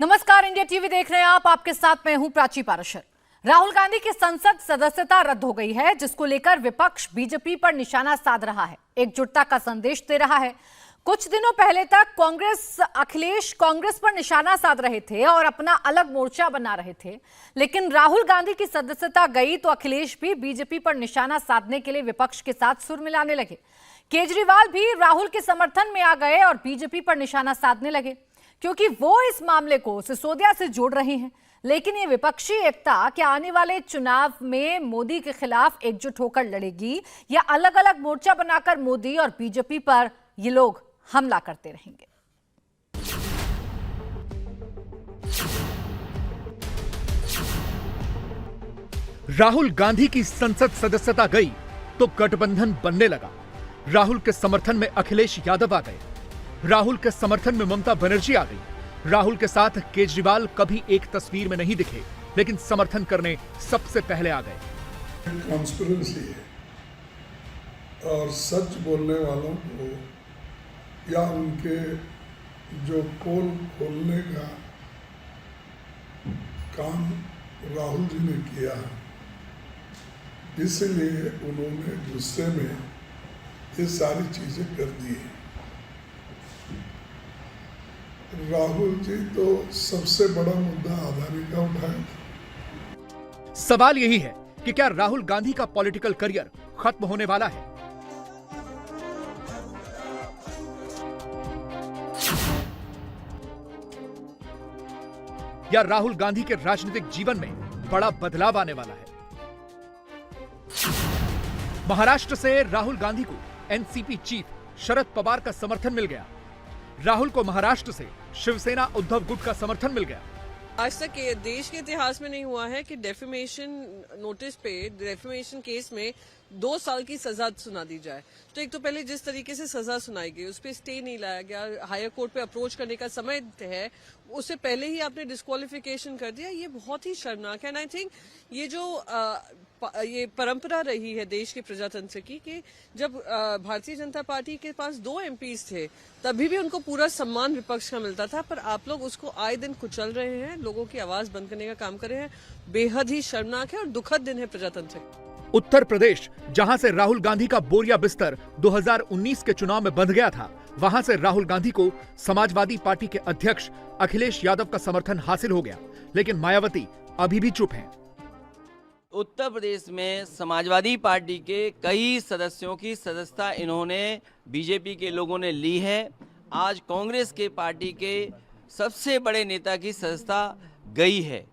नमस्कार, India TV देख रहे हैं आप। आपके साथ मैं हूं प्राची पाराशर। राहुल गांधी की संसद सदस्यता रद्द हो गई है, जिसको लेकर विपक्ष बीजेपी पर निशाना साध रहा है, एकजुटता का संदेश दे रहा है। कुछ दिनों पहले तक अखिलेश कांग्रेस पर निशाना साध रहे थे और अपना अलग मोर्चा बना रहे थे, लेकिन राहुल गांधी की सदस्यता गई तो अखिलेश भी बीजेपी पर निशाना साधने के लिए विपक्ष के साथ सुर मिलाने लगे। केजरीवाल भी राहुल के समर्थन में आ गए और बीजेपी पर निशाना साधने लगे, क्योंकि वो इस मामले को सिसोदिया से जोड़ रहे हैं। लेकिन ये विपक्षी एकता क्या आने वाले चुनाव में मोदी के खिलाफ एकजुट होकर लड़ेगी, या अलग अलग मोर्चा बनाकर मोदी और बीजेपी पर ये लोग हमला करते रहेंगे? राहुल गांधी की संसद सदस्यता गई तो गठबंधन बनने लगा। राहुल के समर्थन में अखिलेश यादव आ गए, राहुल के समर्थन में ममता बनर्जी आ गई। राहुल के साथ केजरीवाल कभी एक तस्वीर में नहीं दिखे, लेकिन समर्थन करने सबसे पहले आ गए। कॉन्स्पिरेसी है और सच बोलने वालों को या उनके जो पोल खोलने का काम राहुल जी ने किया, इसलिए उन्होंने गुस्से में ये सारी चीजें कर दी है। राहुल जी तो सबसे बड़ा मुद्दा आधारी का उठाया। सवाल यही है कि क्या राहुल गांधी का पॉलिटिकल करियर खत्म होने वाला है? या राहुल गांधी के राजनीतिक जीवन में बड़ा बदलाव आने वाला है? महाराष्ट्र से राहुल गांधी को एनसीपी चीफ शरद पवार का समर्थन मिल गया। राहुल को महाराष्ट्र से शिवसेना उद्धव गुट का समर्थन मिल गया। आज तक देश के इतिहास में नहीं हुआ है कि डेफेमेशन नोटिस पे, डेफेमेशन केस में 2 साल की सजा सुना दी जाए। तो एक तो पहले जिस तरीके से सजा सुनाई गई, उस पर स्टे नहीं लाया गया, हायर कोर्ट पे अप्रोच करने का समय है, उससे पहले ही आपने डिस्क्वालिफिकेशन कर दिया। ये बहुत ही शर्मनाक है। एंड आई थिंक ये जो ये परंपरा रही है देश के प्रजातंत्र की, कि जब भारतीय जनता पार्टी के पास 2 एमपीज थे तभी भी उनको पूरा सम्मान विपक्ष का मिलता था, पर आप लोग उसको आए दिन कुचल रहे हैं, लोगों की आवाज बंद करने का काम कर रहे हैं। बेहद ही शर्मनाक है और दुखद दिन है प्रजातंत्र। उत्तर प्रदेश, जहां से राहुल गांधी का बोरिया बिस्तर 2019 के चुनाव में बंध गया था, वहां से राहुल गांधी को समाजवादी पार्टी के अध्यक्ष अखिलेश यादव का समर्थन हासिल हो गया, लेकिन मायावती अभी भी चुप हैं। उत्तर प्रदेश में समाजवादी पार्टी के कई सदस्यों की सदस्यता इन्होंने बीजेपी के लोगों ने ली है। आज कांग्रेस के पार्टी के सबसे बड़े नेता की सदस्यता गई है।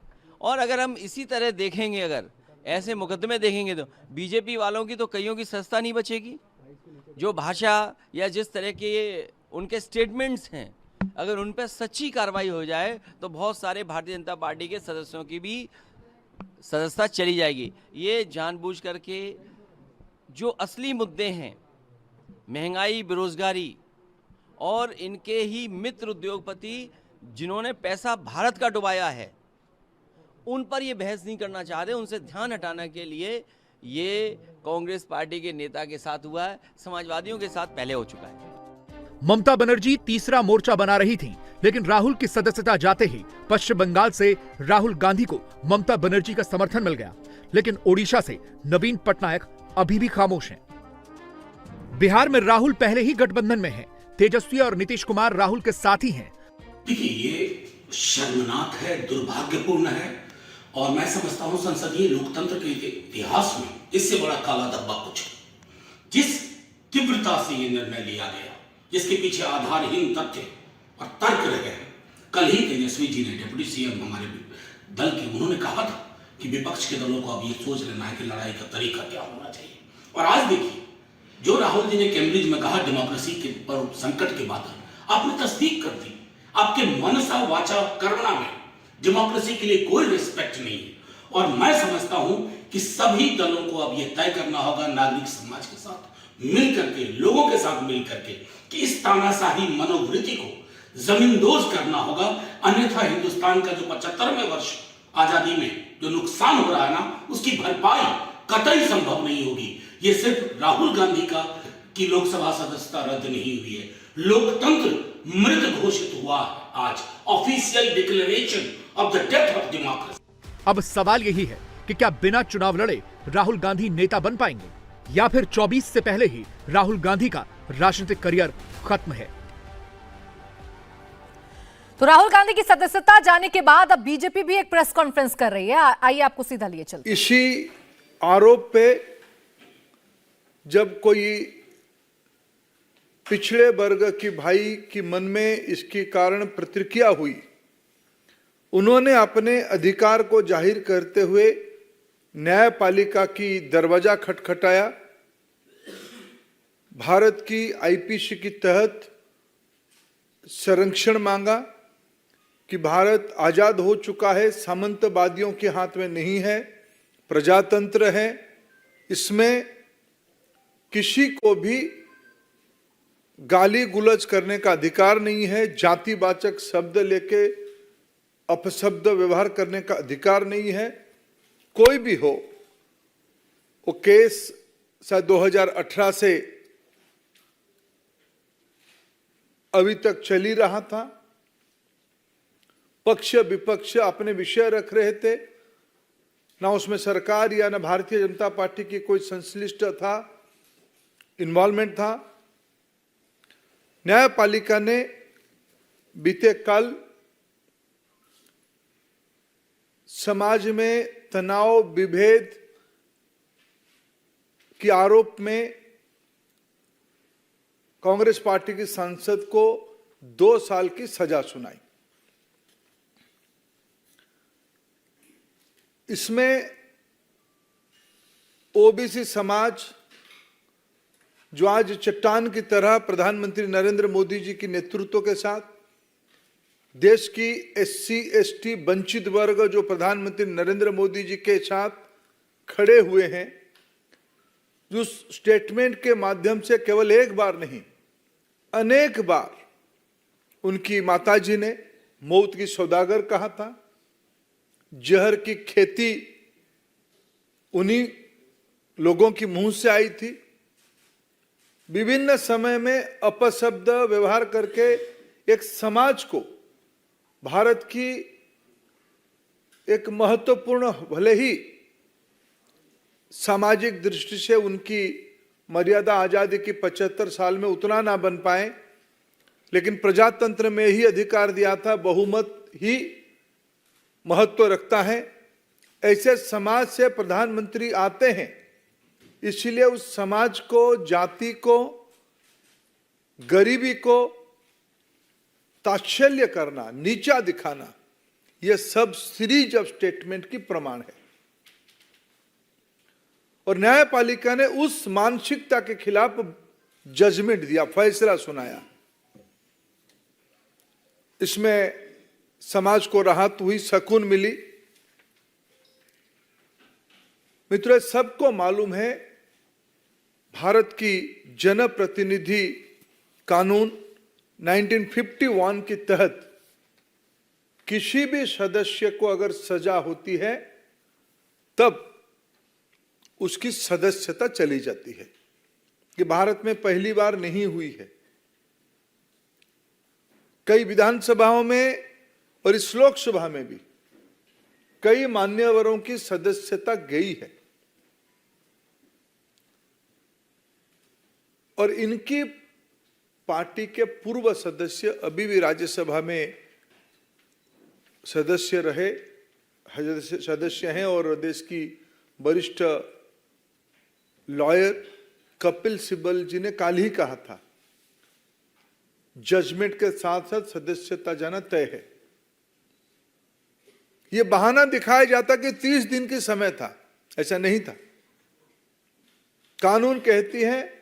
और अगर हम इसी तरह देखेंगे, अगर ऐसे मुकदमे देखेंगे, तो बीजेपी वालों की तो कईयों की सदस्यता नहीं बचेगी। जो भाषा या जिस तरह के उनके स्टेटमेंट्स हैं, अगर उन पर सच्ची कार्रवाई हो जाए तो बहुत सारे भारतीय जनता पार्टी के सदस्यों की भी सदस्यता चली जाएगी। ये जानबूझ करके जो असली मुद्दे हैं, महंगाई, बेरोजगारी और इनके ही मित्र उद्योगपति जिन्होंने पैसा भारत का डुबाया है, उन पर ये बहस नहीं करना चाह रहे। उनसे ध्यान हटाने के लिए ये कांग्रेस पार्टी के नेता के साथ हुआ है, समाजवादियों के साथ पहले हो चुका है। ममता बनर्जी तीसरा मोर्चा बना रही थी, लेकिन राहुल की सदस्यता जाते ही पश्चिम बंगाल से राहुल गांधी को ममता बनर्जी का समर्थन मिल गया, लेकिन ओडिशा से नवीन पटनायक अभी भी खामोश हैं। बिहार में राहुल पहले ही गठबंधन में हैं, तेजस्वी और नीतीश कुमार राहुल के साथी हैं। देखिए, ये शर्मनाक है, दुर्भाग्यपूर्ण है, और मैं समझता हूं संसदीय लोकतंत्र के इतिहास में इससे बड़ा काला धब्बा कुछ है। जिस तीव्रता से ये निर्णय लिया गया, जिसके पीछे आधारहीन तथ्य और तर्क रहे हैं। कल ही तेजस्वी जी ने, डिप्टी सीएम हमारे दल के, उन्होंने कहा था कि विपक्ष के दलों को अब ये सोच लेना है कि लड़ाई का तरीका क्या होना चाहिए। और आज देखिए, जो राहुल जी ने कैम्ब्रिज में कहा डेमोक्रेसी के पर संकट के बाद, आपने तस्दीक कर दी। आपके मनसा वाचा कर्मणा में डेमोक्रेसी के लिए कोई रिस्पेक्ट नहीं है। और मैं समझता हूं कि सभी दलों को अब यह तय करना होगा, नागरिक समाज के साथ मिल करके, लोगों के साथ मिल करके, कि इस तानाशाही मनोवृत्ति को जमींदोज करना होगा। अन्यथा हिंदुस्तान का जो 75वें वर्ष आजादी में जो नुकसान हो रहा है ना, उसकी भरपाई कतई संभव नहीं होगी। ये सिर्फ राहुल गांधी की लोकसभा सदस्यता रद्द नहीं हुई है, लोकतंत्र मृत घोषित हुआ है। आज official declaration of the death of democracy. अब सवाल यही है कि क्या बिना चुनाव लड़े राहुल गांधी नेता बन पाएंगे या फिर 24 से पहले ही राहुल गांधी का राजनीतिक करियर खत्म है। तो राहुल गांधी की सदस्यता जाने के बाद अब बीजेपी भी एक प्रेस कॉन्फ्रेंस कर रही है। आइए आपको सीधा लिए चलते। इसी आरोप पे जब कोई पिछड़े वर्ग की भाई की मन में इसके कारण प्रतिक्रिया हुई, उन्होंने अपने अधिकार को जाहिर करते हुए न्यायपालिका की दरवाजा खटखटाया, भारत की आईपीसी के तहत संरक्षण मांगा कि भारत आजाद हो चुका है, सामंतवादियों के हाथ में नहीं है, प्रजातंत्र है, इसमें किसी को भी गाली गुलज करने का अधिकार नहीं है, जातिवाचक शब्द लेके अपशब्द व्यवहार करने का अधिकार नहीं है। कोई भी हो, वो केस शायद 2018 से अभी तक चल ही रहा था। पक्ष विपक्ष अपने विषय रख रहे थे, ना उसमें सरकार या ना भारतीय जनता पार्टी की कोई संश्लिष्ट था, इन्वॉल्वमेंट था। न्यायपालिका ने बीते कल समाज में तनाव विभेद के आरोप में कांग्रेस पार्टी की सांसद को 2 साल की सजा सुनाई। इसमें ओबीसी समाज, जो आज चट्टान की तरह प्रधानमंत्री नरेंद्र मोदी जी के नेतृत्व के साथ, देश की एससी एसटी वंचित वर्ग जो प्रधानमंत्री नरेंद्र मोदी जी के साथ खड़े हुए हैं, जो स्टेटमेंट के माध्यम से केवल एक बार नहीं अनेक बार उनकी माताजी ने मौत की सौदागर कहा था, जहर की खेती उन्हीं लोगों की मुंह से आई थी, विभिन्न समय में अपशब्द व्यवहार करके एक समाज को, भारत की एक महत्वपूर्ण, भले ही सामाजिक दृष्टि से उनकी मर्यादा आजादी की 75 साल में उतना ना बन पाए, लेकिन प्रजातंत्र में ही अधिकार दिया था, बहुमत ही महत्व रखता है। ऐसे समाज से प्रधानमंत्री आते हैं, इसलिए उस समाज को, जाति को, गरीबी को ताच्छल्य करना, नीचा दिखाना, यह सब सीरीज ऑफ स्टेटमेंट की प्रमाण है। और न्यायपालिका ने उस मानसिकता के खिलाफ जजमेंट दिया, फैसला सुनाया। इसमें समाज को राहत हुई, सुकून मिली। मित्रों, सबको मालूम है भारत की जनप्रतिनिधि कानून 1951 के तहत किसी भी सदस्य को अगर सजा होती है तब उसकी सदस्यता चली जाती है। कि भारत में पहली बार नहीं हुई है। कई विधानसभाओं में और इस लोकसभा में भी कई मान्यवरों की सदस्यता गई है और इनकी पार्टी के पूर्व सदस्य अभी भी राज्यसभा में सदस्य रहे, सदस्य हैं। और देश की वरिष्ठ लॉयर कपिल सिब्बल जी ने कल ही कहा था, जजमेंट के साथ साथ सदस्यता जाना तय है। यह बहाना दिखाया जाता कि 30 दिन की समय था, ऐसा नहीं था। कानून कहती है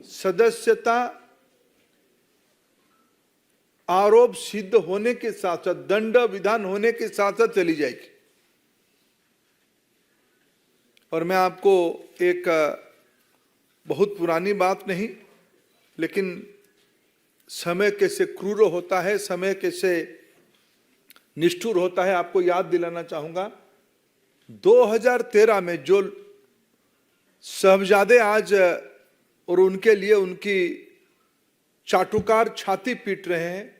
सदस्यता आरोप सिद्ध होने के साथ साथ, दंड विधान होने के साथ साथ चली जाएगी। और मैं आपको एक बहुत पुरानी बात नहीं, लेकिन समय कैसे क्रूर होता है, समय कैसे निष्ठुर होता है, आपको याद दिलाना चाहूंगा। 2013 में जो साहबजादे आज और उनके लिए उनकी चाटुकार छाती पीट रहे हैं,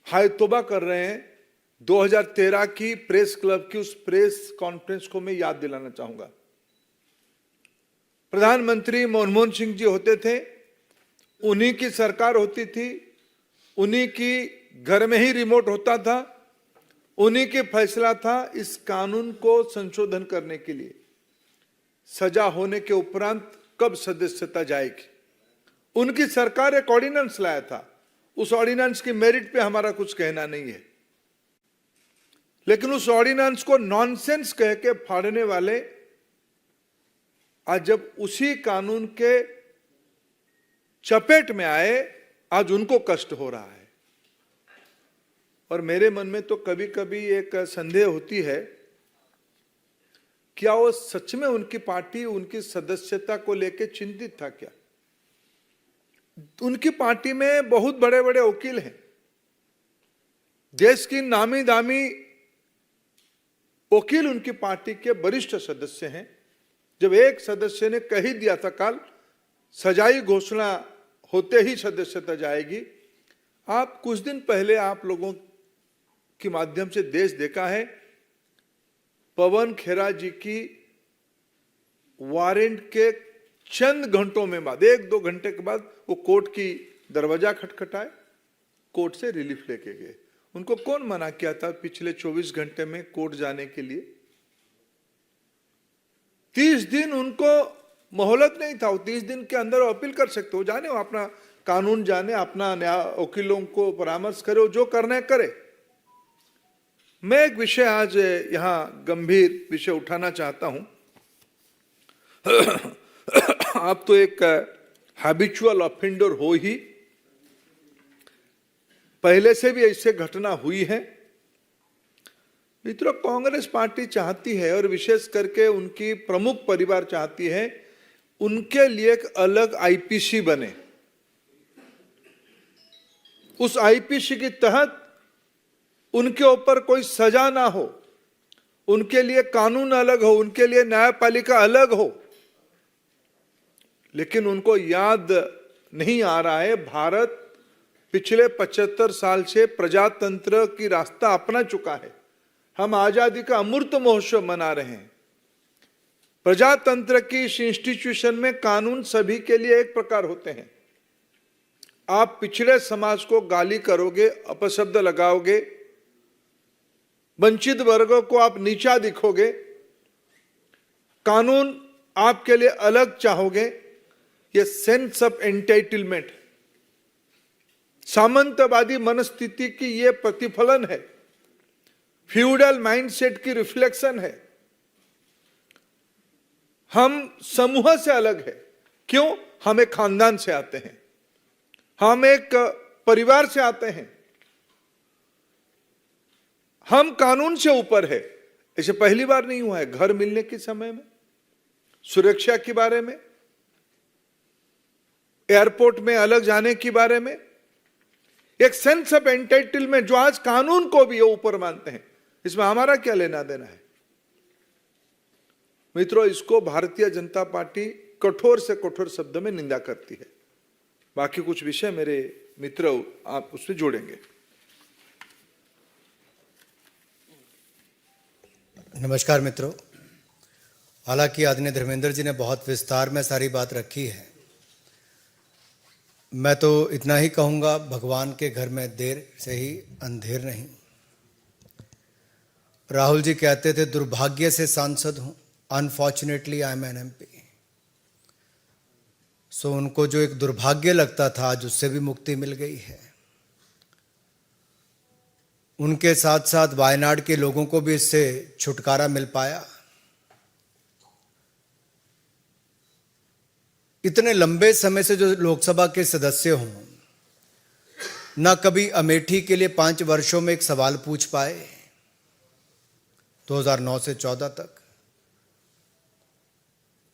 हाय तौबा कर रहे हैं। 2013 की प्रेस क्लब की उस प्रेस कॉन्फ्रेंस को मैं याद दिलाना चाहूंगा। प्रधानमंत्री मनमोहन सिंह जी होते थे, उन्हीं की सरकार होती थी, उन्हीं की घर में ही रिमोट होता था, उन्हीं के फैसला था इस कानून को संशोधन करने के लिए। सजा होने के उपरांत कब सदस्यता जाएगी, उनकी सरकार एक ऑर्डिनेंस लाया था। उस ऑर्डिनेंस की मेरिट पे हमारा कुछ कहना नहीं है, लेकिन उस ऑर्डिनेंस को नॉनसेंस कह के फाड़ने वाले आज जब उसी कानून के चपेट में आए, आज उनको कष्ट हो रहा है। और मेरे मन में तो कभी कभी एक संदेह होती है, क्या वो सच में उनकी पार्टी उनकी सदस्यता को लेकर चिंतित था क्या? उनकी पार्टी में बहुत बड़े बड़े वकील हैं, देश की नामी दामी वकील उनकी पार्टी के वरिष्ठ सदस्य हैं। जब एक सदस्य ने कह ही दिया था कल सजाई घोषणा होते ही सदस्यता जाएगी। आप कुछ दिन पहले आप लोगों के माध्यम से देश देखा है, पवन खेरा जी की वारंट के चंद घंटों में बाद, 1-2 घंटे के बाद वो कोर्ट की दरवाजा खटखटाए, कोर्ट से रिलीफ लेके गए। उनको कौन मना किया था पिछले 24 घंटे में कोर्ट जाने के लिए? 30 दिन उनको मोहलत नहीं था। 30 दिन के अंदर अपील कर सकते हो, जाने वो अपना कानून जाने, अपना न्याय वकीलों को परामर्श करे, जो करना है करे। मैं एक विषय आज यहां गंभीर विषय उठाना चाहता हूं। आप तो एक हैबिचुअल ऑफेंडर हो ही, पहले से भी ऐसे घटना हुई है। मित्रों, कांग्रेस पार्टी चाहती है और विशेष करके उनकी प्रमुख परिवार चाहती है उनके लिए एक अलग आईपीसी बने। उस आईपीसी के तहत उनके ऊपर कोई सजा ना हो, उनके लिए कानून अलग हो, उनके लिए न्यायपालिका अलग हो। लेकिन उनको याद नहीं आ रहा है, भारत पिछले 75 साल से प्रजातंत्र की रास्ता अपना चुका है। हम आजादी का अमृत महोत्सव मना रहे हैं। प्रजातंत्र की इस इंस्टीट्यूशन में कानून सभी के लिए एक प्रकार होते हैं। आप पिछड़े समाज को गाली करोगे, अपशब्द लगाओगे, वंचित वर्गों को आप नीचा दिखोगे, कानून आपके लिए अलग चाहोगे, ये सेंस ऑफ एंटाइटलमेंट, सामंतवादी मनस्थिति की ये प्रतिफलन है, फ्यूडल माइंडसेट की रिफ्लेक्शन है। हम समूह से अलग है। क्यों? हम एक खानदान से आते हैं, हम एक परिवार से आते हैं, हम कानून से ऊपर है। ऐसे पहली बार नहीं हुआ है। घर मिलने के समय में, सुरक्षा के बारे में, एयरपोर्ट में अलग जाने के बारे में, एक सेंस ऑफ एंटाइटलमेंट जो आज कानून को भी ऊपर मानते हैं, इसमें हमारा क्या लेना देना है? मित्रों, इसको भारतीय जनता पार्टी कठोर से कठोर शब्द में निंदा करती है। बाकी कुछ विषय मेरे मित्र आप उसमें जोड़ेंगे। नमस्कार मित्रों, हालांकि आदरणीय धर्मेंद्र जी ने बहुत विस्तार में सारी बात रखी है। मैं तो इतना ही कहूँगा, भगवान के घर में देर से ही अंधेर नहीं। राहुल जी कहते थे दुर्भाग्य से सांसद हूँ, unfortunately I am an MP. So उनको जो एक दुर्भाग्य लगता था आज उससे भी मुक्ति मिल गई है। उनके साथ साथ वायनाड के लोगों को भी इससे छुटकारा मिल पाया। इतने लंबे समय से जो लोकसभा के सदस्य हों, ना कभी अमेठी के लिए 5 वर्षों में एक सवाल पूछ पाए 2009 से 14 तक,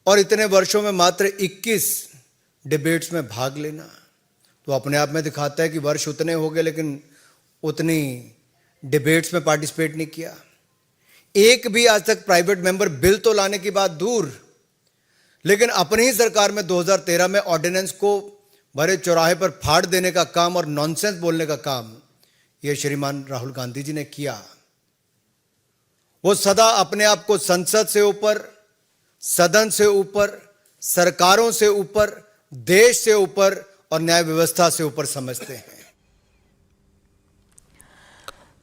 और इतने वर्षों में मात्र 21 डिबेट्स में भाग लेना तो अपने आप में दिखाता है कि वर्ष उतने हो गए लेकिन उतनी डिबेट्स में पार्टिसिपेट नहीं किया। एक भी आज तक प्राइवेट मेंबर बिल तो लाने की बात दूर, लेकिन अपनी ही सरकार में 2013 में ऑर्डिनेंस को भरे चौराहे पर फाड़ देने का काम और नॉनसेंस बोलने का काम ये श्रीमान राहुल गांधी जी ने किया। वो सदा अपने आप को संसद से ऊपर, सदन से ऊपर, सरकारों से ऊपर, देश से ऊपर और न्याय व्यवस्था से ऊपर समझते हैं।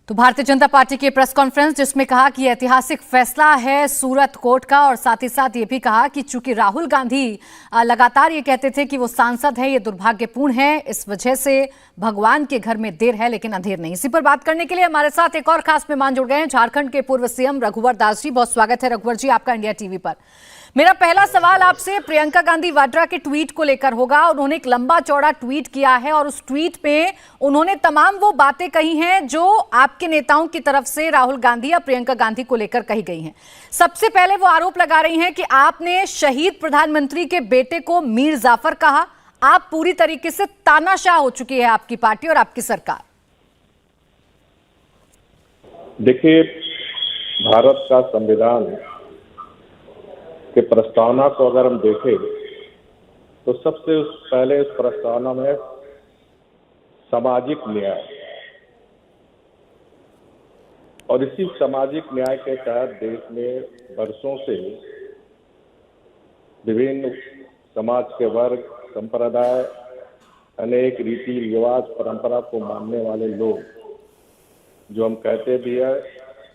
तो भारतीय जनता पार्टी की प्रेस कॉन्फ्रेंस जिसमें कहा कि ऐतिहासिक फैसला है सूरत कोर्ट का, और साथ ही साथ ये भी कहा कि चूंकि राहुल गांधी लगातार ये कहते थे कि वो सांसद है, ये दुर्भाग्यपूर्ण है, इस वजह से भगवान के घर में देर है लेकिन अंधेर नहीं। इसी पर बात करने के लिए हमारे साथ एक और खास मेहमान जुड़ गए हैं, झारखंड के पूर्व सीएम रघुवर दास जी। बहुत स्वागत है रघुवर जी आपका इंडिया टीवी पर। मेरा पहला सवाल आपसे प्रियंका गांधी वाड्रा के ट्वीट को लेकर होगा। उन्होंने एक लंबा चौड़ा ट्वीट किया है और उस ट्वीट पे उन्होंने तमाम वो बातें कही हैं जो आपके नेताओं की तरफ से राहुल गांधी या प्रियंका गांधी को लेकर कही गई हैं। सबसे पहले वो आरोप लगा रही हैं कि आपने शहीद प्रधानमंत्री के बेटे को मीर जाफर कहा। आप पूरी तरीके से तानाशाह हो चुकी है आपकी पार्टी और आपकी सरकार। देखिए, भारत का संविधान के प्रस्तावना को अगर हम देखें तो सबसे पहले इस प्रस्तावना में सामाजिक न्याय, और इसी सामाजिक न्याय के तहत देश में वर्षों से विभिन्न समाज के वर्ग, संप्रदाय, अनेक रीति रिवाज, परंपरा को मानने वाले लोग, जो हम कहते भी है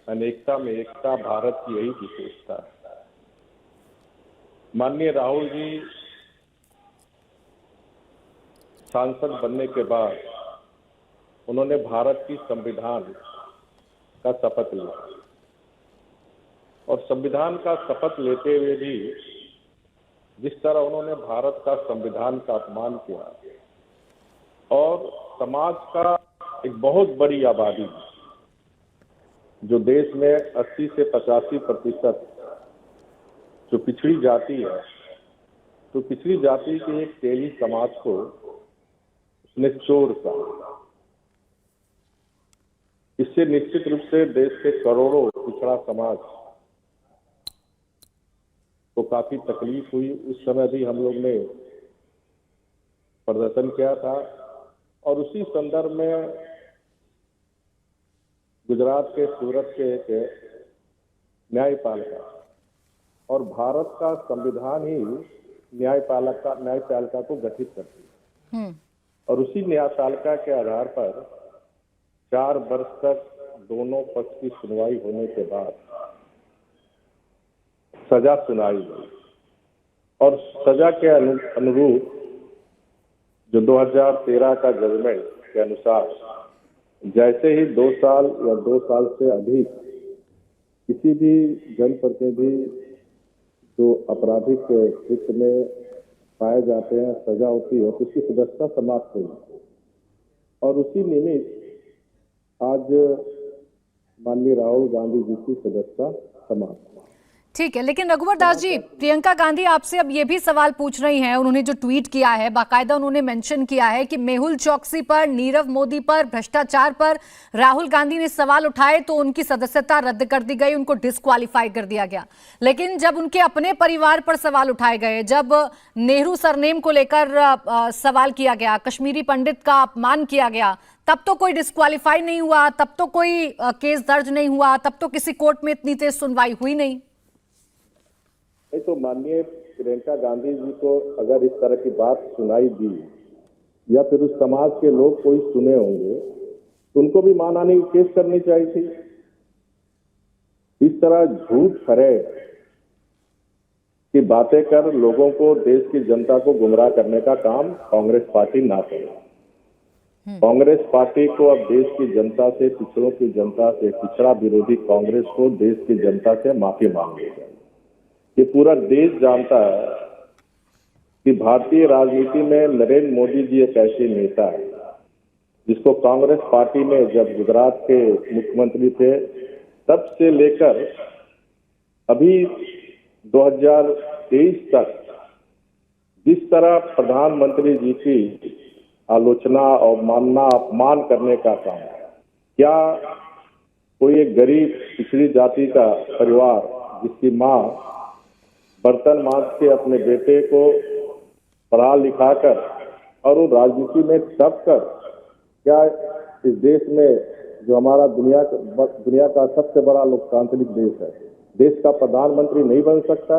अनेकता में एकता, भारत की यही विशेषता है। माननीय राहुल जी सांसद बनने के बाद उन्होंने भारत की संविधान का शपथ लिया, और संविधान का शपथ लेते हुए भी जिस तरह उन्होंने भारत का संविधान का अपमान किया और समाज का एक बहुत बड़ी आबादी जो देश में 80 से 85% जो पिछड़ी जाति है, तो पिछड़ी जाति के एक तेली समाज को उसने चोर कहा। इससे निश्चित रूप से देश के करोड़ों पिछड़ा समाज को काफी तकलीफ हुई। उस समय भी हम लोग ने प्रदर्शन किया था, और उसी संदर्भ में गुजरात के सूरत के एक न्यायपालिका, और भारत का संविधान ही न्यायपालिका को गठित करती है, और उसी न्यायपालिका के आधार पर 4 वर्ष तक दोनों पक्ष की सुनवाई होने के बाद सजा सुनाई गई, और सजा के अनुरूप जो 2013 का जजमेंट के अनुसार जैसे ही 2 साल या 2 साल से अधिक किसी भी जनप्रतिनिधि जो आपराधिक कृत्य में पाए जाते हैं सजा होती है तो उसकी सदस्यता समाप्त हुई, और उसी निमित्त आज माननीय राहुल गांधी जी की सदस्यता समाप्त। ठीक है, लेकिन रघुवर दास जी, प्रियंका गांधी आपसे अब ये भी सवाल पूछ रही हैं। उन्होंने जो ट्वीट किया है बाकायदा उन्होंने मेंशन किया है कि मेहुल चौकसी पर, नीरव मोदी पर, भ्रष्टाचार पर राहुल गांधी ने सवाल उठाए तो उनकी सदस्यता रद्द कर दी गई, उनको डिस्क्वालीफाई कर दिया गया। लेकिन जब उनके अपने परिवार पर सवाल उठाए गए, जब नेहरू सरनेम को लेकर सवाल किया गया, कश्मीरी पंडित का अपमान किया गया, तब तो कोई डिस्क्वालीफाई नहीं हुआ, तब तो कोई केस दर्ज नहीं हुआ, तब तो किसी कोर्ट में इतनी तेज सुनवाई हुई नहीं। तो माननीय प्रियंका गांधी जी को अगर इस तरह की बात सुनाई दी या फिर उस समाज के लोग कोई सुने होंगे तो उनको भी मानहानि की केस करनी चाहिए थी। इस तरह झूठ फरे की बातें कर लोगों को, देश की जनता को गुमराह करने का काम कांग्रेस पार्टी ना करे। कांग्रेस पार्टी को अब देश की जनता से, पिछड़ों की जनता से, पिछड़ा विरोधी कांग्रेस को देश की जनता से माफी मांगनी चाहिए। ये पूरा देश जानता है कि भारतीय राजनीति में नरेंद्र मोदी जी एक ऐसे नेता है जिसको कांग्रेस पार्टी ने जब गुजरात के मुख्यमंत्री थे तब से लेकर अभी 2023 तक जिस तरह प्रधानमंत्री जी की आलोचना, अवमानना, अपमान करने का काम, क्या कोई एक गरीब पिछड़ी जाति का परिवार जिसकी माँ बर्तन मांज के अपने बेटे को पढ़ा लिखा कर और वो राजनीति में दब कर क्या इस देश में जो हमारा दुनिया का सबसे बड़ा लोकतांत्रिक देश है, देश का प्रधानमंत्री नहीं बन सकता,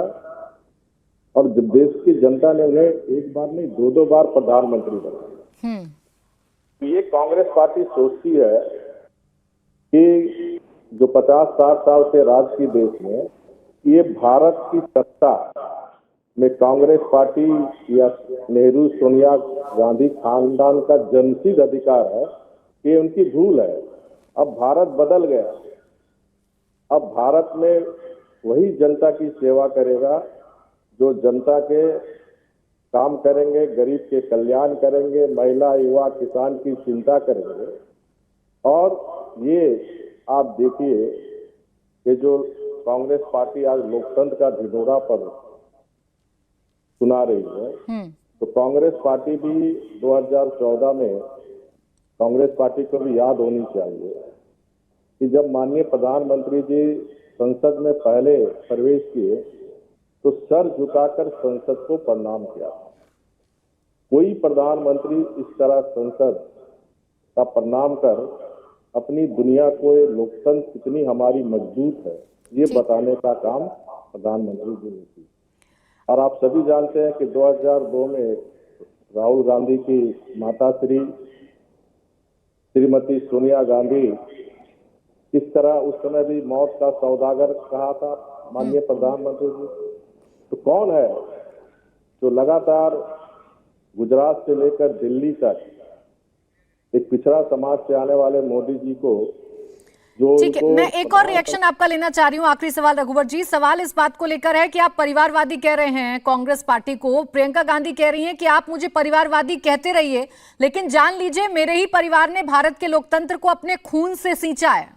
और जब देश की जनता ने उन्हें एक बार नहीं 2-2 बार प्रधानमंत्री बनाया। तो ये कांग्रेस पार्टी सोचती है कि जो 50-60 साल से राज की देश में, ये भारत की सत्ता में कांग्रेस पार्टी या नेहरू सोनिया गांधी खानदान का जन्मसिद्ध अधिकार है, ये उनकी भूल है। अब भारत बदल गया, अब भारत में वही जनता की सेवा करेगा जो जनता के काम करेंगे, गरीब के कल्याण करेंगे, महिला युवा किसान की चिंता करेंगे। और ये आप देखिए कि जो कांग्रेस पार्टी आज लोकतंत्र का ढिढोरा पर सुना रही है, तो कांग्रेस पार्टी भी 2014 में कांग्रेस पार्टी को भी याद होनी चाहिए कि जब माननीय प्रधानमंत्री जी संसद में पहले प्रवेश किए तो सर झुकाकर संसद को प्रणाम किया। कोई प्रधानमंत्री इस तरह संसद का प्रणाम कर अपनी दुनिया को ये लोकतंत्र कितनी हमारी मजबूत है ये बताने का काम प्रधानमंत्री जी ने की। और आप सभी जानते हैं कि 2002 में राहुल गांधी की माता श्रीमती सोनिया गांधी किस तरह उस समय भी मौत का सौदागर कहा था माननीय प्रधानमंत्री जी। तो कौन है जो लगातार गुजरात से लेकर दिल्ली तक एक पिछड़ा समाज से आने वाले मोदी जी को जो ठीक है, मैं एक और रिएक्शन आपका लेना चाह रही हूँ। आखिरी सवाल रघुवर जी, सवाल इस बात को लेकर है कि आप परिवारवादी कह रहे हैं कांग्रेस पार्टी को, प्रियंका गांधी कह रही हैं कि आप मुझे परिवारवादी कहते रहिए, लेकिन जान लीजिए मेरे ही परिवार ने भारत के लोकतंत्र को अपने खून से सींचा है।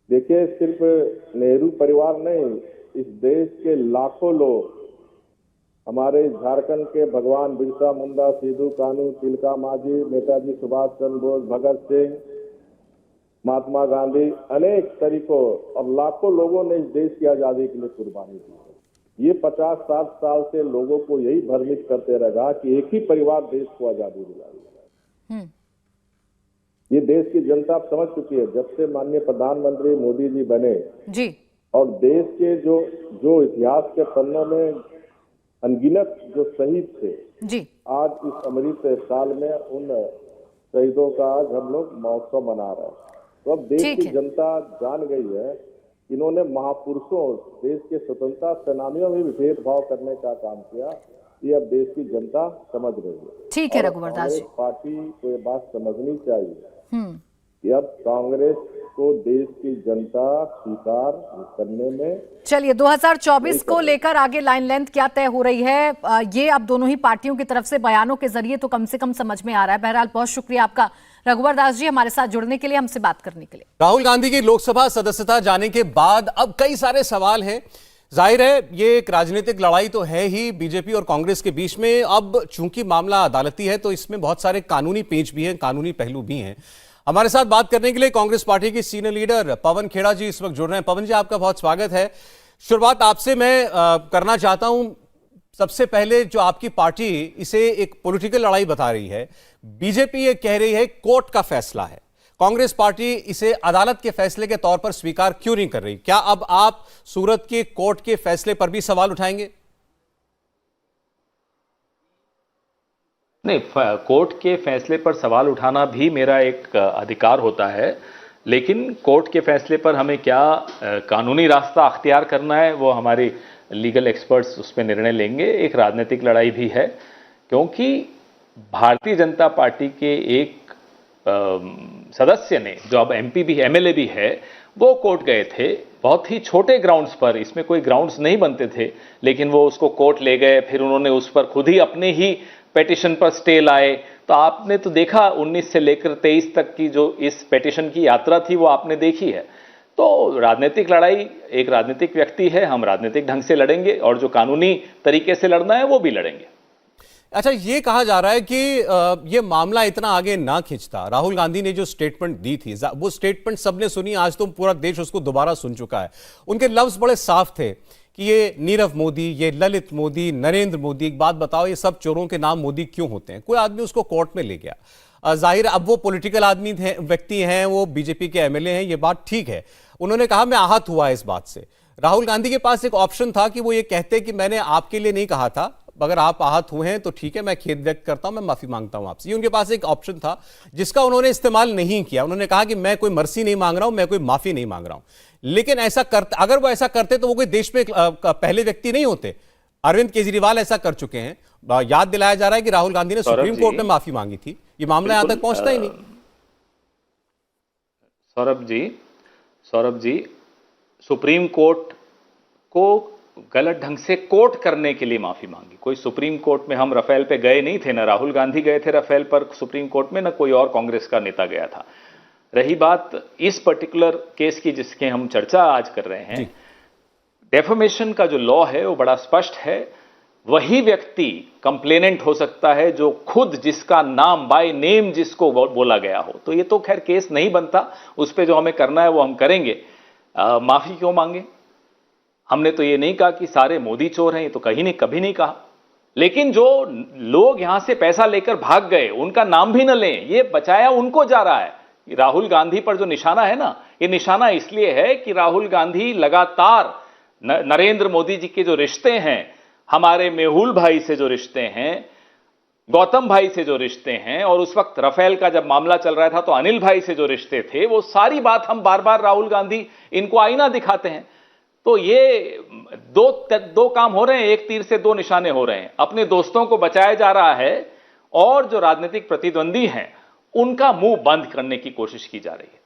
देखिए, सिर्फ नेहरू परिवार नहीं, इस देश के लाखों लोग, हमारे झारखंड के भगवान बिरसा मुंडा, सिद्धू कानू, तिलका मांझी, नेताजी सुभाष चंद्र बोस, भगत सिंह, महात्मा गांधी, अनेक तरीकों और लाखों लोगों ने इस देश की आजादी के लिए कुर्बानी दी। ये 50-60 साल से लोगों को यही भ्रमित करते रहेगा कि एक ही परिवार देश को आजादी दिलाई। ये देश की जनता अब समझ चुकी है, जब से माननीय प्रधानमंत्री मोदी जी बने जी, और देश के जो इतिहास के पन्नों में अनगिनत जो शहीद थे जी, आज इस अमृत साल में उन शहीदों का आज हम लोग महोत्सव मना रहे हैं। तो अब देश की जनता जान गई है, इन्होंने महापुरुषों, देश के स्वतंत्रता सेनानियों में भी भेदभाव करने का काम किया, ये अब देश की जनता समझ रही है। ठीक है रघुवर दास जी, पार्टी को ये बात समझनी चाहिए कि अब कांग्रेस को देश की जनता स्वीकार करने में। चलिए 2024 को लेकर आगे लाइन लेंथ क्या तय हो रही है, ये अब दोनों ही पार्टियों की तरफ से बयानों के जरिए तो कम से कम समझ में आ रहा है। बहरहाल बहुत शुक्रिया आपका रघुवर दास जी, हमारे साथ जुड़ने के लिए, हमसे बात करने के लिए। राहुल गांधी की लोकसभा सदस्यता जाने के बाद अब कई सारे सवाल हैं। जाहिर है ये एक राजनीतिक लड़ाई तो है ही बीजेपी और कांग्रेस के बीच में। अब चूंकि मामला अदालती है तो इसमें बहुत सारे कानूनी पेच भी हैं, कानूनी पहलू भी हैं। हमारे साथ बात करने के लिए कांग्रेस पार्टी के सीनियर लीडर पवन खेड़ा जी इस वक्त जुड़ रहे हैं। पवन जी, आपका बहुत स्वागत है। शुरुआत आपसे मैं करना चाहता हूं। सबसे पहले जो आपकी पार्टी इसे एक पॉलिटिकल लड़ाई बता रही है, बीजेपी ये कह रही है कोर्ट का फैसला है, कांग्रेस पार्टी इसे अदालत के फैसले के तौर पर स्वीकार क्यों नहीं कर रही? क्या अब आप सूरत के कोर्ट के फैसले पर भी सवाल उठाएंगे? नहीं, कोर्ट के फैसले पर सवाल उठाना भी मेरा एक अधिकार होता है, लेकिन कोर्ट के फैसले पर हमें क्या कानूनी रास्ता अख्तियार करना है वो हमारे लीगल एक्सपर्ट्स उस पर निर्णय लेंगे। एक राजनीतिक लड़ाई भी है, क्योंकि भारतीय जनता पार्टी के एक सदस्य ने, जो अब एमपी भी एमएलए भी है, वो कोर्ट गए थे बहुत ही छोटे ग्राउंड्स पर, इसमें कोई ग्राउंड्स नहीं बनते थे, लेकिन वो उसको कोर्ट ले गए। फिर उन्होंने उस पर खुद ही अपने ही पेटिशन पर स्टे लाए। तो आपने तो देखा 19 से लेकर 23 तक की जो इस पेटिशन की यात्रा थी वो आपने देखी है। तो राजनीतिक लड़ाई, एक राजनीतिक व्यक्ति है, हम राजनीतिक ढंग से लड़ेंगे और जो कानूनी तरीके से लड़ना है वो भी लड़ेंगे। अच्छा, ये कहा जा रहा है कि ये मामला इतना आगे ना खिंचता। राहुल गांधी ने जो स्टेटमेंट दी थी वो स्टेटमेंट सबने सुनी, आज तो पूरा देश उसको दोबारा सुन चुका है। उनके लफ्ज बड़े साफ थे कि ये नीरव मोदी, ये ललित मोदी, नरेंद्र मोदी, एक बात बताओ, ये सब चोरों के नाम मोदी क्यों होते हैं? कोई आदमी उसको कोर्ट में ले गया। जाहिर अब वो पॉलिटिकल आदमी व्यक्ति हैं, वो बीजेपी के एमएलए हैं, ये बात ठीक है। उन्होंने कहा मैं आहत हुआ इस बात से। राहुल गांधी के पास एक ऑप्शन था कि वो ये कहते कि मैंने आपके लिए नहीं कहा था, अगर आप आहत हुए हैं तो ठीक है, मैं खेद व्यक्त करता हूं, मैं माफी मांगता हूं आपसे। ये उनके पास एक ऑप्शन था जिसका उन्होंने इस्तेमाल नहीं किया। उन्होंने कहा कि मैं कोई मर्सी नहीं मांग रहा हूं, मैं कोई माफी नहीं मांग रहा हूं। लेकिन ऐसा करते, अगर वो ऐसा करते तो वो कोई देश में पहले व्यक्ति नहीं होते। अरविंद केजरीवाल ऐसा कर चुके हैं। याद दिलाया जा रहा है कि राहुल गांधी ने सुप्रीम कोर्ट में माफी मांगी थी। ये मामला यहां तक पहुंचता ही नहीं। सौरभ जी, सुप्रीम कोर्ट को गलत ढंग से कोट करने के लिए माफी मांगी। कोई सुप्रीम कोर्ट में हम राफेल पे गए नहीं थे, ना राहुल गांधी गए थे राफेल पर सुप्रीम कोर्ट में, ना कोई और कांग्रेस का नेता गया था। रही बात इस पर्टिकुलर केस की जिसके हम चर्चा आज कर रहे हैं, डेफेमेशन का जो लॉ है वो बड़ा स्पष्ट है। वही व्यक्ति कंप्लेनेंट हो सकता है जो खुद जिसका नाम बाय नेम जिसको बोला गया हो। तो ये तो खैर केस नहीं बनता, उस पर जो हमें करना है वो हम करेंगे। माफी क्यों मांगे? हमने तो ये नहीं कहा कि सारे मोदी चोर हैं, ये तो कहीं नहीं, कभी नहीं कहा। लेकिन जो लोग यहां से पैसा लेकर भाग गए उनका नाम भी न लें, ये बचाया उनको जा रहा है। राहुल गांधी पर जो निशाना है ना, ये निशाना इसलिए है कि राहुल गांधी लगातार नरेंद्र मोदी जी के जो रिश्ते हैं, हमारे मेहुल भाई से जो रिश्ते हैं, गौतम भाई से जो रिश्ते हैं, और उस वक्त राफेल का जब मामला चल रहा था तो अनिल भाई से जो रिश्ते थे, वो सारी बात हम बार बार राहुल गांधी इनको आईना दिखाते हैं। तो ये दो काम हो रहे हैं, एक तीर से दो निशाने हो रहे हैं। अपने दोस्तों को बचाया जा रहा है और जो राजनीतिक प्रतिद्वंदी हैं उनका मुंह बंद करने की कोशिश की जा रही है।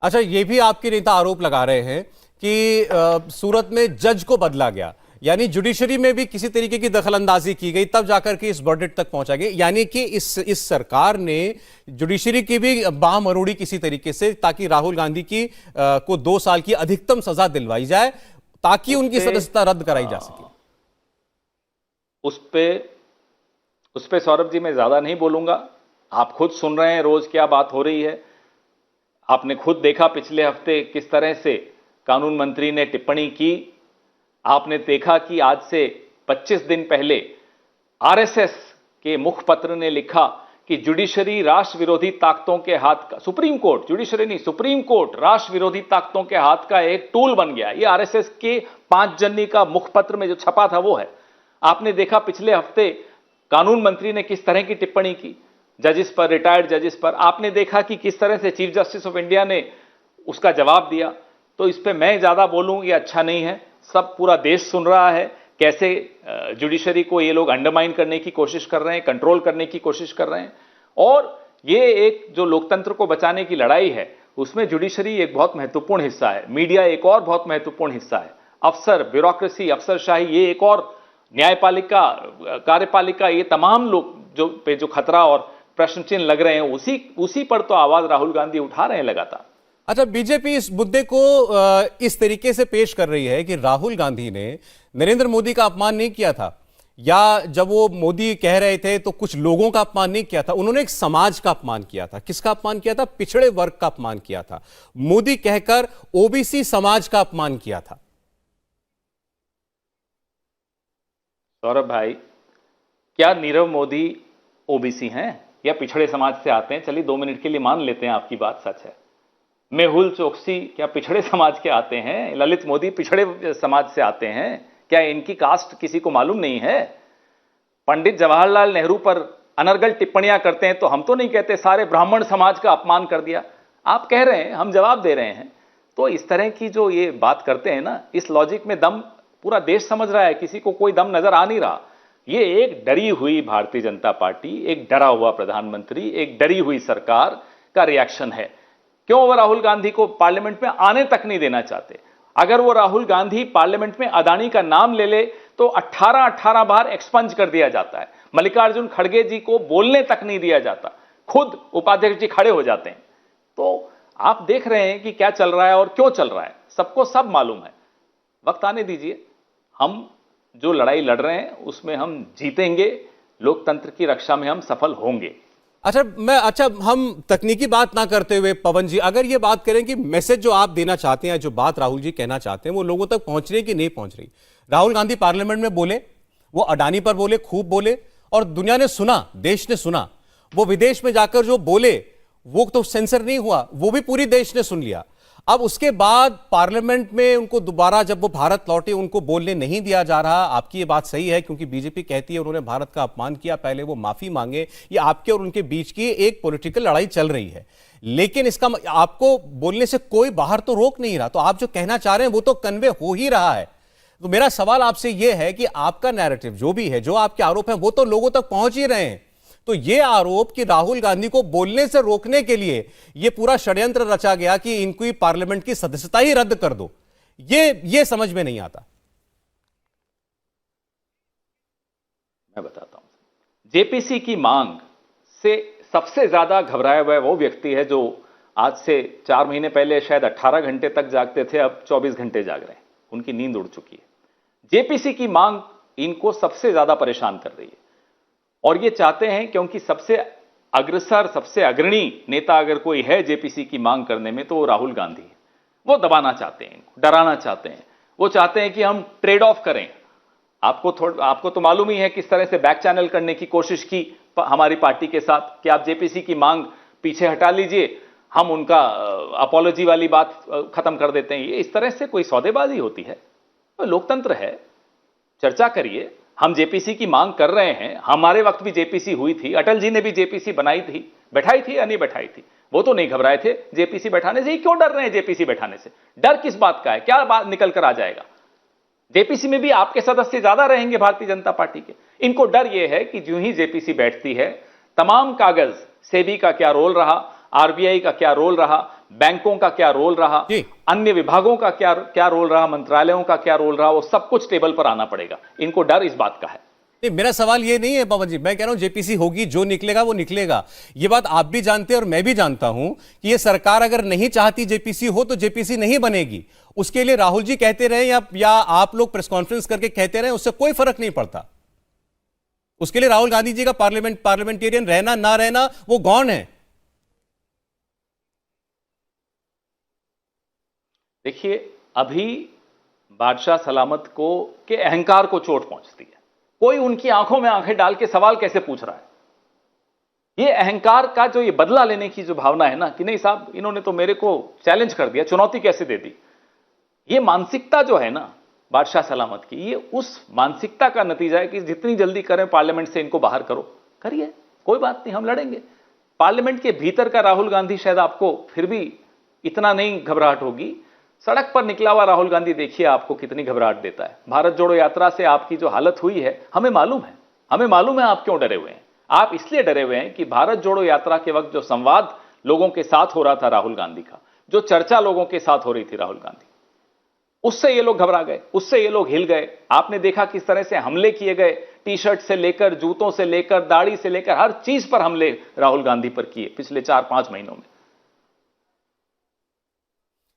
अच्छा, ये भी आपके नेता आरोप लगा रहे हैं कि सूरत में जज को बदला गया, यानी जुडिशरी में भी किसी तरीके की दखलंदाजी की गई, तब जाकर के इस वर्डिक्ट तक पहुंचा गया। यानी कि इस सरकार ने जुडिशरी की भी बाह मरोड़ी किसी तरीके से, ताकि राहुल गांधी की को 2 साल की अधिकतम सजा दिलवाई जाए, ताकि उनकी सदस्यता रद्द कराई जा सके। उस पे सौरभ जी मैं ज्यादा नहीं बोलूंगा। आप खुद सुन रहे हैं रोज क्या बात हो रही है। आपने खुद देखा पिछले हफ्ते किस तरह से कानून मंत्री ने टिप्पणी की। आपने देखा कि आज से 25 दिन पहले आरएसएस के मुखपत्र ने लिखा कि जुडिशरी राष्ट्र विरोधी ताकतों के हाथ का, सुप्रीम कोर्ट, जुडिशरी नहीं, सुप्रीम कोर्ट राष्ट्र विरोधी ताकतों के हाथ का एक टूल बन गया। ये आरएसएस के 5 जनवरी का मुखपत्र में जो छपा था वो है। आपने देखा पिछले हफ्ते कानून मंत्री ने किस तरह की टिप्पणी की जजेस पर, रिटायर्ड जजेस पर। आपने देखा कि किस तरह से चीफ जस्टिस ऑफ इंडिया ने उसका जवाब दिया। तो इस पर मैं ज्यादा बोलूं ये अच्छा नहीं है। सब पूरा देश सुन रहा है कैसे जुडिशरी को ये लोग अंडरमाइन करने की कोशिश कर रहे हैं, कंट्रोल करने की कोशिश कर रहे हैं। और ये एक जो लोकतंत्र को बचाने की लड़ाई है उसमें जुडिशरी एक बहुत महत्वपूर्ण हिस्सा है, मीडिया एक और बहुत महत्वपूर्ण हिस्सा है, अफसर, ब्यूरोक्रेसी, अफसरशाही ये एक और, न्यायपालिका, कार्यपालिका, ये तमाम लोग जो खतरा और प्रश्न चिन्ह लग रहे हैं, उसी पर तो आवाज राहुल गांधी उठा रहे हैं लगातार। अच्छा, बीजेपी इस मुद्दे को इस तरीके से पेश कर रही है कि राहुल गांधी ने नरेंद्र मोदी का अपमान नहीं किया था, या जब वो मोदी कह रहे थे तो कुछ लोगों का अपमान नहीं किया था, उन्होंने एक समाज का अपमान किया था। किसका अपमान किया था? पिछड़े वर्ग का अपमान किया था। मोदी कहकर ओबीसी समाज का अपमान किया था। सौरभ भाई, क्या नीरव मोदी ओबीसी हैं या पिछड़े समाज से आते हैं? चलिए 2 मिनट के लिए मान लेते हैं आपकी बात सच है। मेहुल चोकसी क्या पिछड़े समाज के आते हैं? ललित मोदी पिछड़े समाज से आते हैं? क्या इनकी कास्ट किसी को मालूम नहीं है? पंडित जवाहरलाल नेहरू पर अनर्गल टिप्पणियां करते हैं तो हम तो नहीं कहते सारे ब्राह्मण समाज का अपमान कर दिया। आप कह रहे हैं, हम जवाब दे रहे हैं। तो इस तरह की जो ये बात करते हैं ना, इस लॉजिक में दम पूरा देश समझ रहा है, किसी को कोई दम नजर आ नहीं रहा। ये एक डरी हुई भारतीय जनता पार्टी, एक डरा हुआ प्रधानमंत्री, एक डरी हुई सरकार का रिएक्शन है। क्यों वो राहुल गांधी को पार्लियामेंट में आने तक नहीं देना चाहते? अगर वो राहुल गांधी पार्लियामेंट में अदानी का नाम ले ले तो 18 बार एक्सपंज कर दिया जाता है। मल्लिकार्जुन खड़गे जी को बोलने तक नहीं दिया जाता, खुद उपाध्यक्ष जी खड़े हो जाते हैं। तो आप देख रहे हैं कि क्या चल रहा है और क्यों चल रहा है, सबको सब मालूम है। वक्त आने दीजिए, हम जो लड़ाई लड़ रहे हैं उसमें हम जीतेंगे, लोकतंत्र की रक्षा में हम सफल होंगे। अच्छा, हम तकनीकी बात ना करते हुए पवन जी, अगर ये बात करें कि मैसेज जो आप देना चाहते हैं, जो बात राहुल जी कहना चाहते हैं, वो लोगों तक पहुंच रही है कि नहीं पहुंच रही? राहुल गांधी पार्लियामेंट में बोले, वो अडानी पर बोले, खूब बोले, और दुनिया ने सुना, देश ने सुना। वो विदेश में जाकर जो बोले वो तो सेंसर नहीं हुआ, वो भी पूरी देश ने सुन लिया। अब उसके बाद पार्लियामेंट में उनको दोबारा जब वो भारत लौटे उनको बोलने नहीं दिया जा रहा। आपकी ये बात सही है क्योंकि बीजेपी कहती है उन्होंने भारत का अपमान किया, पहले वो माफी मांगे। ये आपके और उनके बीच की एक पॉलिटिकल लड़ाई चल रही है, लेकिन इसका आपको बोलने से कोई बाहर तो रोक नहीं रहा। तो आप जो कहना चाह रहे हैं वो तो कन्वे हो ही रहा है। तो मेरा सवाल आपसे यह है कि आपका नैरेटिव जो भी है, जो आपके आरोप हैं, वो तो लोगों तक पहुंच ही रहे हैं। तो ये आरोप कि राहुल गांधी को बोलने से रोकने के लिए ये पूरा षड्यंत्र रचा गया कि इनकी पार्लियामेंट की सदस्यता ही रद्द कर दो, ये समझ में नहीं आता। मैं बताता हूं, जेपीसी की मांग से सबसे ज्यादा घबराया हुआ वो व्यक्ति है जो आज से 4 महीने पहले शायद 18 घंटे तक जागते थे, अब 24 घंटे जाग रहे हैं। उनकी नींद उड़ चुकी है। जेपीसी की मांग इनको सबसे ज्यादा परेशान कर रही है और ये चाहते हैं, क्योंकि सबसे अग्रसर, सबसे अग्रणी नेता अगर कोई है जेपीसी की मांग करने में तो वो राहुल गांधी है। वो दबाना चाहते हैं, इनको डराना चाहते हैं। वो चाहते हैं कि हम ट्रेड ऑफ करें। आपको तो मालूम ही है किस तरह से बैक चैनल करने की कोशिश की हमारी पार्टी के साथ कि आप जेपीसी की मांग पीछे हटा लीजिए, हम उनका अपॉलॉजी वाली बात खत्म कर देते हैं। ये इस तरह से कोई सौदेबाजी होती है? तो लोकतंत्र है, चर्चा करिए। हम जेपीसी की मांग कर रहे हैं, हमारे वक्त भी जेपीसी हुई थी, अटल जी ने भी जेपीसी बनाई थी, बैठाई थी या नहीं बैठाई थी, वो तो नहीं घबराए थे जेपीसी बैठाने से। ही क्यों डर रहे हैं जेपीसी बैठाने से? डर किस बात का है? क्या बात निकल कर आ जाएगा? जेपीसी में भी आपके सदस्य ज्यादा रहेंगे भारतीय जनता पार्टी के। इनको डर यह है कि जो ही जेपीसी बैठती है, तमाम कागज, सेबी का क्या रोल रहा, आरबीआई का क्या रोल रहा, बैंकों का क्या रोल रहा, अन्य विभागों का क्या रोल रहा, मंत्रालयों का क्या रोल रहा, वो सब कुछ टेबल पर आना पड़ेगा। इनको डर इस बात का है। नहीं, मेरा सवाल ये नहीं है पवन जी, मैं कह रहा हूं जेपीसी होगी, जो निकलेगा वो निकलेगा। ये बात आप भी जानते हैं और मैं भी जानता हूं कि ये सरकार अगर नहीं चाहती जेपीसी हो तो जेपीसी नहीं बनेगी। उसके लिए राहुल जी कहते रहे या आप लोग प्रेस कॉन्फ्रेंस करके कहते रहे, उससे कोई फर्क नहीं पड़ता। उसके लिए राहुल गांधी जी का पार्लियामेंटेरियन रहना ना रहना वो गौण है। देखिए, अभी बादशाह सलामत को के अहंकार को चोट पहुंचती है। कोई उनकी आंखों में आंखें डाल के सवाल कैसे पूछ रहा है? ये अहंकार का जो ये बदला लेने की जो भावना है ना कि नहीं साहब, इन्होंने तो मेरे को चैलेंज कर दिया, चुनौती कैसे दे दी, ये मानसिकता जो है ना बादशाह सलामत की, ये उस मानसिकता का नतीजा है कि जितनी जल्दी करें पार्लियामेंट से इनको बाहर करो। करिए, कोई बात नहीं, हम लड़ेंगे। पार्लियामेंट के भीतर का राहुल गांधी शायद आपको फिर भी इतना नहीं घबराहट होगी। सड़क पर निकला हुआ राहुल गांधी देखिए आपको कितनी घबराहट देता है। भारत जोड़ो यात्रा से आपकी जो हालत हुई है, हमें मालूम है आप क्यों डरे हुए हैं। आप इसलिए डरे हुए हैं कि भारत जोड़ो यात्रा के वक्त जो संवाद लोगों के साथ हो रहा था राहुल गांधी का, जो चर्चा लोगों के साथ हो रही थी राहुल गांधी, उससे ये लोग घबरा गए, उससे ये लोग हिल गए। आपने देखा किस तरह से हमले किए गए, टी शर्ट से लेकर, जूतों से लेकर, दाढ़ी से लेकर, हर चीज पर हमले राहुल गांधी पर किए पिछले 4-5 महीनों में।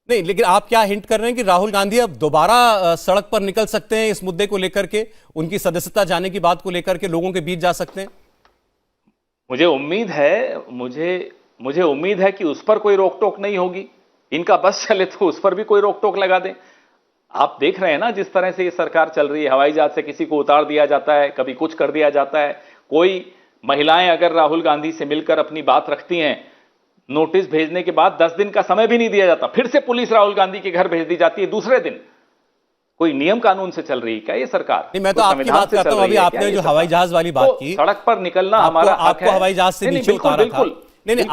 नहीं, लेकिन आप क्या हिंट कर रहे हैं कि राहुल गांधी अब दोबारा सड़क पर निकल सकते हैं इस मुद्दे को लेकर के, उनकी सदस्यता जाने की बात को लेकर के लोगों के बीच जा सकते हैं? मुझे उम्मीद है कि उस पर कोई रोक टोक नहीं होगी। इनका बस चले तो उस पर भी कोई रोक टोक लगा दें। आप देख रहे हैं ना जिस तरह से ये सरकार चल रही है, हवाई जहाज से किसी को उतार दिया जाता है, कभी कुछ कर दिया जाता है। कोई महिलाएं अगर राहुल गांधी से मिलकर अपनी बात रखती हैं, नोटिस भेजने के बाद 10 दिन का समय भी नहीं दिया जाता, फिर से पुलिस राहुल गांधी के घर भेज दी जाती है दूसरे दिन। कोई नियम कानून से चल रही है क्या ये सरकार? नहीं, मैं तो आपकी बात करता हूं। अभी आपने जो हवाई जहाज वाली बात की, सड़क पर निकलना हमारा हक है। आपको हवाई जहाज से नीचे उतारा था। नहीं,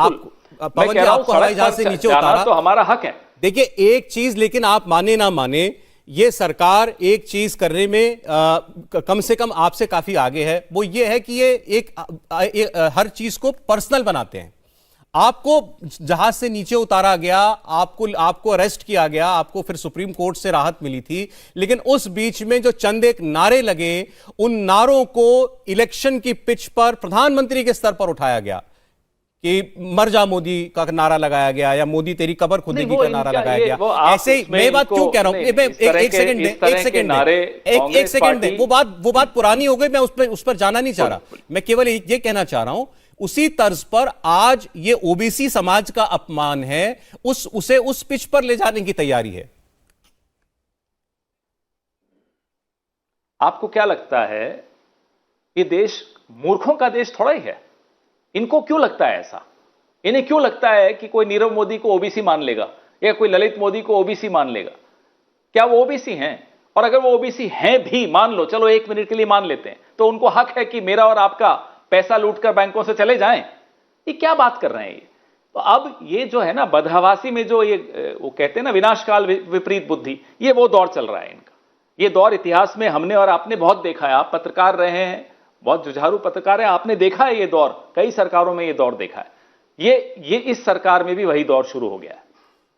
पवन जी, आपको हवाई जहाज से नीचे उतारा तो हमारा हक है। देखिए, एक चीज लेकिन आप माने ना माने, ये सरकार एक चीज करने में कम से कम आपसे काफी आगे है। वो ये है कि ये हर चीज को पर्सनल बनाते हैं। आपको जहाज से नीचे उतारा गया, आपको अरेस्ट किया गया, आपको फिर सुप्रीम कोर्ट से राहत मिली थी, लेकिन उस बीच में जो चंद एक नारे लगे, उन नारों को इलेक्शन की पिच पर प्रधानमंत्री के स्तर पर उठाया गया कि मर जा मोदी का नारा लगाया गया, या मोदी तेरी कब्र खुदेगी का नारा लगाया गया। ऐसे ही मैं बात क्यों कह रहा हूं, एक सेकंड, वो बात पुरानी हो गई, मैं उस पर जाना नहीं चाह रहा। मैं केवल ये कहना चाह रहा हूं, उसी तर्ज पर आज ये ओबीसी समाज का अपमान है, उसे उस पिच पर ले जाने की तैयारी है। आपको क्या लगता है, ये देश मूर्खों का देश थोड़ा ही है? इनको क्यों लगता है ऐसा? इन्हें क्यों लगता है कि कोई नीरव मोदी को ओबीसी मान लेगा या कोई ललित मोदी को ओबीसी मान लेगा? क्या वो ओबीसी हैं? और अगर वो ओबीसी हैं भी, मान लो, चलो 1 मिनट के लिए मान लेते हैं, तो उनको हक है कि मेरा और आपका पैसा लूटकर बैंकों से चले जाएं? ये क्या बात कर रहे हैं ये? तो अब ये जो है ना, बदहवासी में जो ये वो कहते हैं ना, विनाशकाल विपरीत बुद्धि, ये वो दौर चल रहा है इनका। ये दौर इतिहास में हमने और आपने बहुत देखा है। आप पत्रकार रहे हैं, बहुत जुझारू पत्रकार है, आपने देखा है ये दौर, कई सरकारों में ये दौर देखा है। ये इस सरकार में भी वही दौर शुरू हो गया है।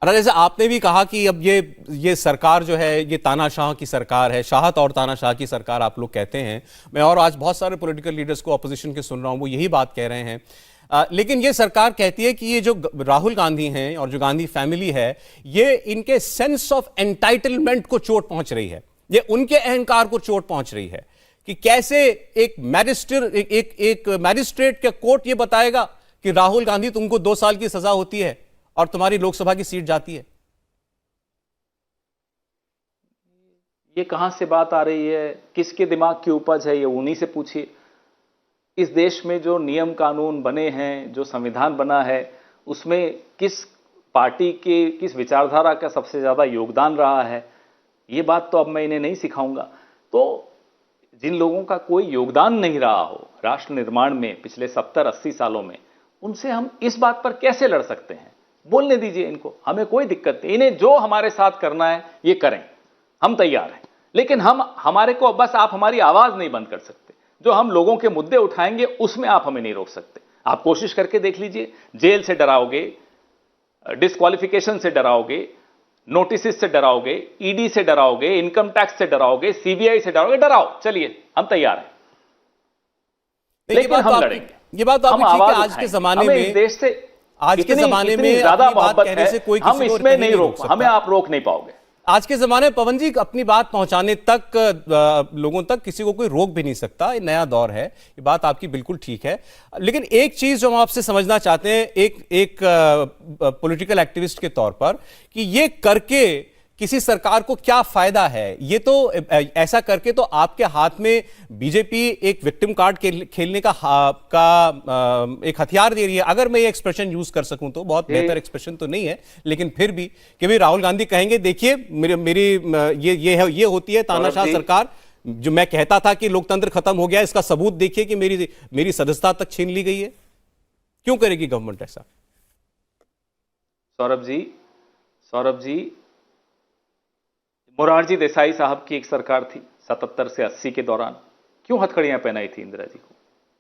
अरे जैसे आपने भी कहा कि अब ये सरकार जो है ये तानाशाह की सरकार है, शाहत और तानाशाह की सरकार आप लोग कहते हैं। मैं और आज बहुत सारे पॉलिटिकल लीडर्स को ऑपोजिशन के सुन रहा हूं, वो यही बात कह रहे हैं। लेकिन ये सरकार कहती है कि ये जो राहुल गांधी हैं और जो गांधी फैमिली है, ये इनके सेंस ऑफ एंटाइटलमेंट को चोट पहुंच रही है, ये उनके अहंकार को चोट पहुंच रही है कि कैसे एक मैजिस्ट्रेट का कोर्ट ये बताएगा कि राहुल गांधी तुमको 2 साल की सजा होती है और तुम्हारी लोकसभा की सीट जाती है। ये कहां से बात आ रही है? किसके दिमाग की उपज है? ये उन्हीं से पूछिए। इस देश में जो नियम कानून बने हैं, जो संविधान बना है, उसमें किस पार्टी के, किस विचारधारा का सबसे ज्यादा योगदान रहा है, ये बात तो अब मैं इन्हें नहीं सिखाऊंगा। तो जिन लोगों का कोई योगदान नहीं रहा हो राष्ट्र निर्माण में पिछले 70-80 सालों में, उनसे हम इस बात पर कैसे लड़ सकते हैं? बोलने दीजिए इनको, हमें कोई दिक्कत नहीं। इन्हें जो हमारे साथ करना है ये करें, हम तैयार हैं। लेकिन हमारे को बस आप हमारी आवाज नहीं बंद कर सकते। जो हम लोगों के मुद्दे उठाएंगे उसमें आप हमें नहीं रोक सकते। आप कोशिश करके देख लीजिए, जेल से डराओगे, डिस्क्वालिफिकेशन से डराओगे, नोटिस से डराओगे, ईडी से डराओगे, इनकम टैक्स से डराओगे, सीबीआई से डराओगे, डराओ, चलिए हम तैयार हैं। लेकिन हम लड़ेंगे। ये बात हम आवाज आज के जमाने में, इस देश से आज के जमाने में ज्यादा मोहब्बत कहने से कोई हम किसी को इसमें नहीं रोक रोक, सकता। हमें आप रोक नहीं पाओगे। आज के जमाने में पवन जी अपनी बात पहुंचाने तक लोगों तक किसी को कोई रोक भी नहीं सकता। ये नया दौर है, ये बात आपकी बिल्कुल ठीक है। लेकिन एक चीज जो हम आपसे समझना चाहते हैं, एक पॉलिटिकल एक्टिविस्ट के तौर पर, कि ये करके किसी सरकार को क्या फायदा है? ये तो ऐसा करके तो आपके हाथ में बीजेपी एक विक्टिम कार्ड खेलने का एक हथियार दे रही है। अगर मैं ये एक्सप्रेशन यूज कर सकूं तो, बहुत बेहतर एक्सप्रेशन तो नहीं है, लेकिन फिर भी कि भाई राहुल गांधी कहेंगे देखिए मेरी ये होती है तानाशाह सरकार। जो मैं कहता था कि लोकतंत्र खत्म हो गया, इसका सबूत देखिए कि मेरी सदस्यता तक छीन ली गई है। क्यों करेगी गवर्नमेंट ऐसा? सौरभ जी, मोरारजी देसाई साहब की एक सरकार थी 77 से 80 के दौरान। क्यों हथकड़ियां पहनाई थी इंदिरा जी को?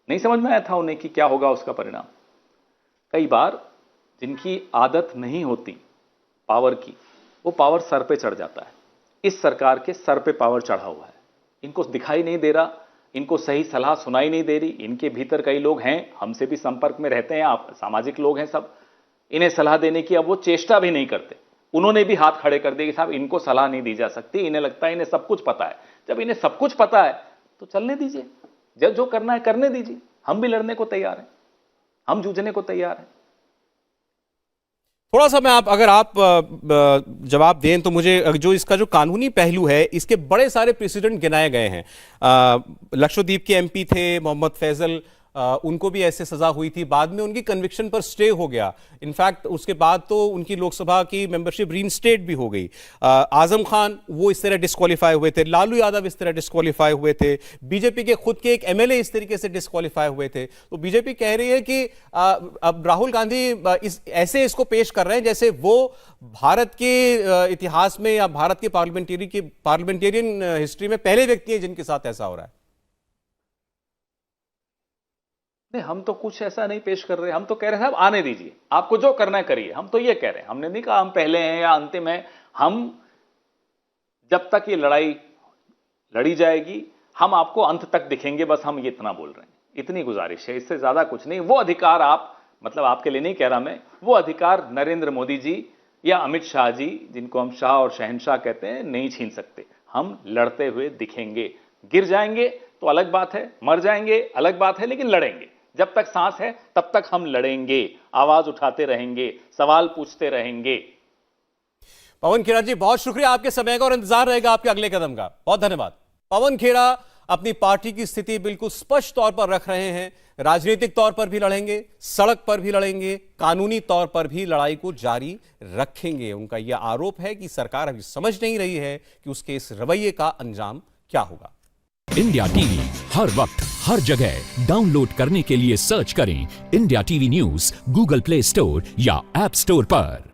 नहीं समझ में आया था उन्हें कि क्या होगा उसका परिणाम। कई बार जिनकी आदत नहीं होती पावर की, वो पावर सर पे चढ़ जाता है। इस सरकार के सर पे पावर चढ़ा हुआ है, इनको दिखाई नहीं दे रहा, इनको सही सलाह सुनाई नहीं दे रही। इनके भीतर कई लोग हैं, हमसे भी संपर्क में रहते हैं, आप सामाजिक लोग हैं सब, इन्हें सलाह देने की अब वो चेष्टा भी नहीं करते। उन्होंने भी हाथ खड़े कर दिए कि साहब इनको सलाह नहीं दी जा सकती, इन्हें लगता है इन्हें सब कुछ पता है। जब इन्हें सब कुछ पता है तो चलने दीजिए, जब जो करना है करने दीजिए। हम भी लड़ने को तैयार हैं, हम जूझने को तैयार हैं। थोड़ा सा मैं अगर आप जवाब दें तो मुझे, जो इसका जो कानूनी पहलू है, इसके बड़े सारे प्रेसिडेंट गिनाए गए हैं। लक्षद्वीप के एमपी थे मोहम्मद फैजल, उनको भी ऐसे सजा हुई थी, बाद में उनकी कन्विक्शन पर स्टे हो गया। इनफैक्ट उसके बाद तो उनकी लोकसभा की मेंबरशिप रीइंस्टेट भी हो गई। आजम खान वो इस तरह डिस्क्वालीफाई हुए थे, लालू यादव इस तरह डिस्क्वालीफाई हुए थे, बीजेपी के खुद के एक एमएलए इस तरीके से डिस्क्वालीफाई हुए थे। तो बीजेपी कह रही है कि अब राहुल गांधी इसको पेश कर रहे हैं जैसे वो भारत के इतिहास में या भारत के पार्लियामेंटेरियन हिस्ट्री में पहले व्यक्ति हैं जिनके साथ ऐसा हो रहा है। नहीं, हम तो कुछ ऐसा नहीं पेश कर रहे। हम तो कह रहे हैं साहब आने दीजिए, आपको जो करना है करिए। हम तो ये कह रहे हैं, हमने नहीं कहा हम पहले हैं या अंतिम हैं। हम जब तक ये लड़ाई लड़ी जाएगी, हम आपको अंत तक दिखेंगे, बस हम ये इतना बोल रहे हैं। इतनी गुजारिश है, इससे ज्यादा कुछ नहीं। वो अधिकार आपके लिए नहीं कह रहा मैं, वो अधिकार नरेंद्र मोदी जी या अमित शाह जी, जिनको हम शाह और शहनशाह कहते हैं, नहीं छीन सकते। हम लड़ते हुए दिखेंगे। गिर जाएंगे तो अलग बात है, मर जाएंगे अलग बात है, लेकिन लड़ेंगे। जब तक सांस है तब तक हम लड़ेंगे, आवाज उठाते रहेंगे, सवाल पूछते रहेंगे। पवन खेड़ा जी, बहुत शुक्रिया आपके समय का और इंतजार रहेगा आपके अगले कदम का। बहुत धन्यवाद। पवन खेड़ा अपनी पार्टी की स्थिति बिल्कुल स्पष्ट तौर पर रख रहे हैं। राजनीतिक तौर पर भी लड़ेंगे, सड़क पर भी लड़ेंगे, कानूनी तौर पर भी लड़ाई को जारी रखेंगे। उनका यह आरोप है कि सरकार अभी समझ नहीं रही है कि उसके इस रवैये का अंजाम क्या होगा। इंडिया टीवी हर वक्त हर जगह डाउनलोड करने के लिए सर्च करें India TV news Google play store या ऐप स्टोर पर।